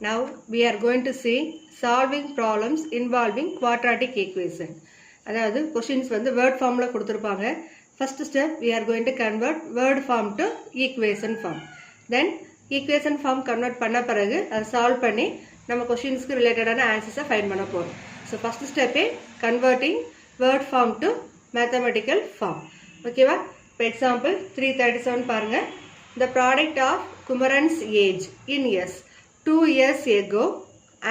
Now we are going to see solving problems involving quadratic equation. அதாவது questions வந்து word formல கொடுத்திருப்பாங்க. First step we are going to convert word form to equation form. Then equation form convert பண்ண பிறகு அதை solve பண்ணி நம்ம questionsக்கு ரிலேட்டடான ஆன்சர்ஸை find பண்ண போறோம். So first step is converting word form to mathematical form. ஓகேவா? For example 337 பாருங்க. The product of Kumaran's age in years 2 years ago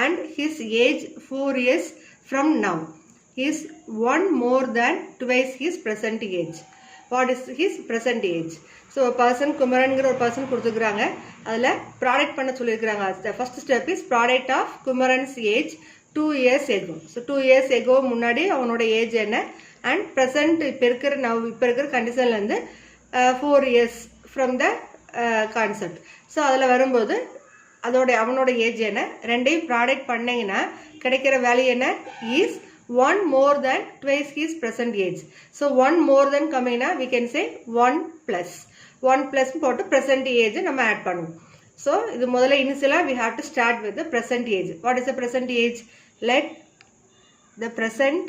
and his age 4 years from now is 1 more than twice his present age. What is his present age? So a person குமரன்கிற ஒரு person கொடுத்துக்கிறாங்க. அதில் product பண்ண சொல்லியிருக்கிறாங்க. The first step is product of Kumaran's age 2 years ago. So 2 years ago முன்னாடி அவனோட age என்ன and present இப்போ இருக்கிற கண்டிஷன்லேருந்து 4 years from the concept. So அதில் வரும்போது அவனோட ஏஜ் என்ன ரெண்டையும் ப்ராடக்ட் பண்ணிங்கன்னா கிடைக்கிற வேல்யூ என்ன is 1 more than twice his present age. So 1 more than கம்மினா we can say 1 plus போட்டு present age நம்ம ஆட் பண்ணுவோம். ஸோ இது முதல்ல இனிஷியலாக we have to start with the present age. What is the present age? Let the present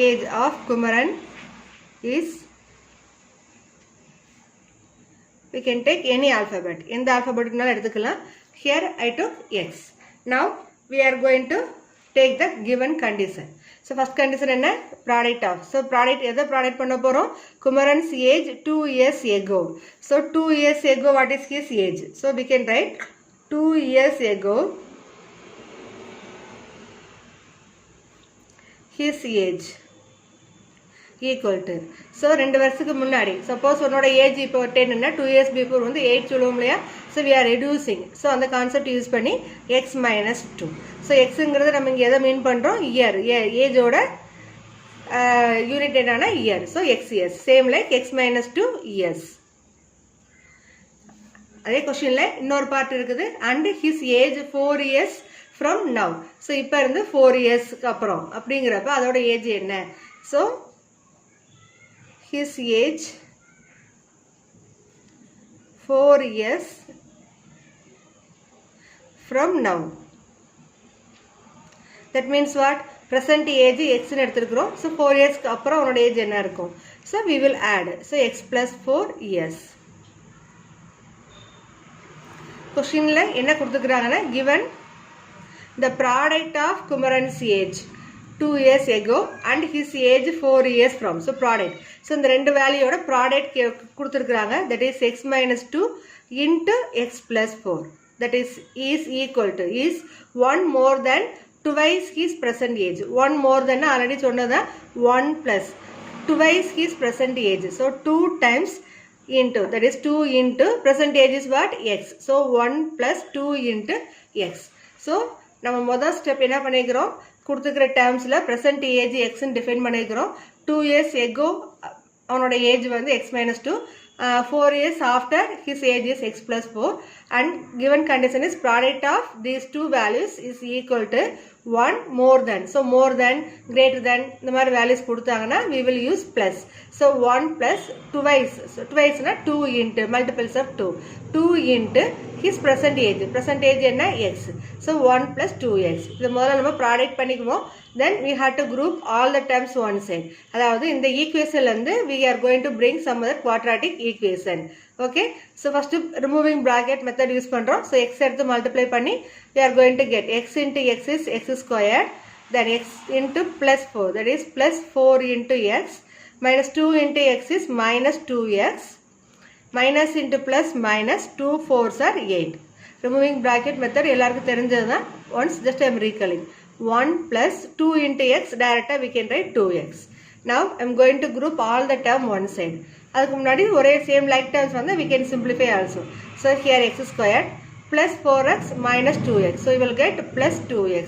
age of Kumaran is, we can take any alphabet. In the alphabet எடுத்துக்கலாம். Here I took X. Now we are going to take the given condition. So first condition என்ன product of. So product எதை product பண்ண போறோம்? Kumaran's age 2 years ago. So 2 years ago what is his age? So we can write 2 years ago his age equal to. So 2 வருஷத்துக்கு முன்னாடி suppose உன்னோட age இப்போ 10 ன்னா 2 years before வந்து 8 சொல்லுவோம் இல்லையா? So we are reducing. So அந்த concept use பண்ணி x minus 2. So xங்கிறது நம்ம இங்கே எதை மீன் பண்ணுறோம்? இயர். ஏஜோட யூனிட் என்னன்னா year. So X years same like X minus 2 years. அதே கொஸ்டினில் இன்னொரு பார்ட் இருக்குது. And his age 4 years from now. So இப்போ இருந்து 4 yearsக்கு அப்புறம் அப்படிங்கிறப்ப அதோட ஏஜ் என்ன? So his age 4 years from now. That means what? Present age x ன்னு எடுத்துக்கிறோம். So 4 yearsக்கு அப்புறம் அவனோட ஏஜ் என்ன இருக்கும்? So we will add. So x plus 4 years. கொஸ்டின்ல என்ன கொடுத்துக்கிறாங்கன்னா given the product of Kumaran's age 2 years ago and his age 4 years from. So product. So இந்த ரெண்டு வேல்யூயோட ப்ராடக்ட் கொடுத்துருக்குறாங்க. That is x minus 2 into x plus 4. That is equal to is 1 more than twice his present age. 1 more than already சொன்னதா 1 plus twice his present age. So 2 times into, that is 2 into present age is what? X. So 1 plus 2 into x. So நம்ம முதல் step என்ன பண்ணிக்கிறோம்? கொடுத்துக்கிற டேர்ம்ஸில் present age எக்ஸ்ன்னு define பண்ணிக்கிறோம். 2 years ago அவனோட age வந்து X minus 2. 4 years after his age is x plus 4 and given condition is product of these two values is equal to 1 more than. So more than, greater than இந்த மாதிரி values கொடுத்தாங்கன்னா we will use plus. So 1 plus twice. So twice na 2 into multiples of 2. 2 into his present age. Present age என்ன x. So 1 plus 2x. இது முதல்ல நம்ம product பண்ணிக்குவோம். Then we have to group all the terms one side. அதாவது இந்த ஈக்குவேஷன்ல இருந்து we are going to bring some other quadratic equation. Okay. So first removing bracket method use பண்றோம். So x எடுத்து multiply பண்ணி we are going to get x into x is x squared. Then x into plus 4. That is plus 4 into x. Minus 2 into x is minus 2x. Minus into plus minus 2 4s are 8. Removing bracket method எல்லாருக்கும் தெரிஞ்சதுதான். Once just I am recalling. 1 plus 2 into x directly we can write 2x. Now I am going to group all the term one side. அதுக்கு முன்னாடி ஒரே same like terms வந்து we can simplify also. So here x squared plus 4x minus 2x. So you will get plus 2x.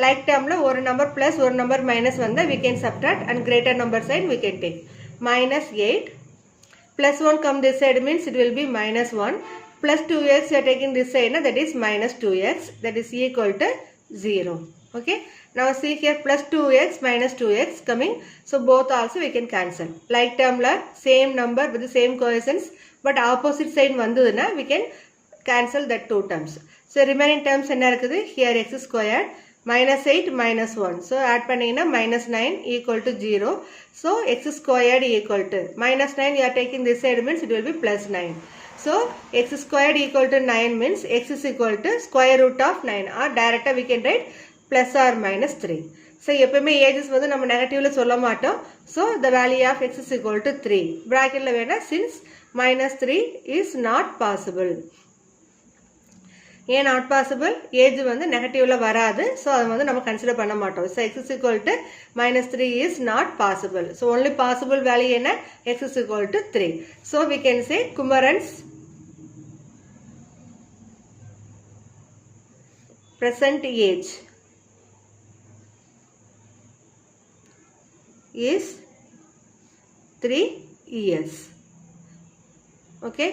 Like termல ஒரு number plus ஒரு number minus வந்தா we can subtract and greater number side we can take. Minus 8 plus 1 come this side means it will be minus 1 plus 2x you are taking this side, that is minus 2x, that is equal to 0. Okay. Now see here plus 2x minus 2x coming. So both also we can cancel. Like term la same number with the same coefficients but opposite sign வந்ததுன்னா we can cancel that two terms. So remaining terms என்ன இருக்குது? Here x squared minus 8 minus 1. So add பண்ணீங்கன்னா minus 9 equal to 0. So x squared equal to minus 9 you are taking this side means it will be plus 9. So x squared equal to 9 means x is equal to square root of 9 or directly we can write plus or minus 3. So எப்பவுமே ages வந்து நம்ம நெகட்டிவ்ல சொல்ல மாட்டோம். So the value of x is equal to 3. Bracketல வேணா since minus 3 is not possible. ஏன் not possible? Age வந்து நெகட்டிவ்ல வராது. So அதை வந்து நம்ம கன்சிடர் பண்ண மாட்டோம். So x is equal to -3 is not possible. So only possible value என்ன? X is equal to 3. So we can say Kumaran's present age is 3 years. Okay.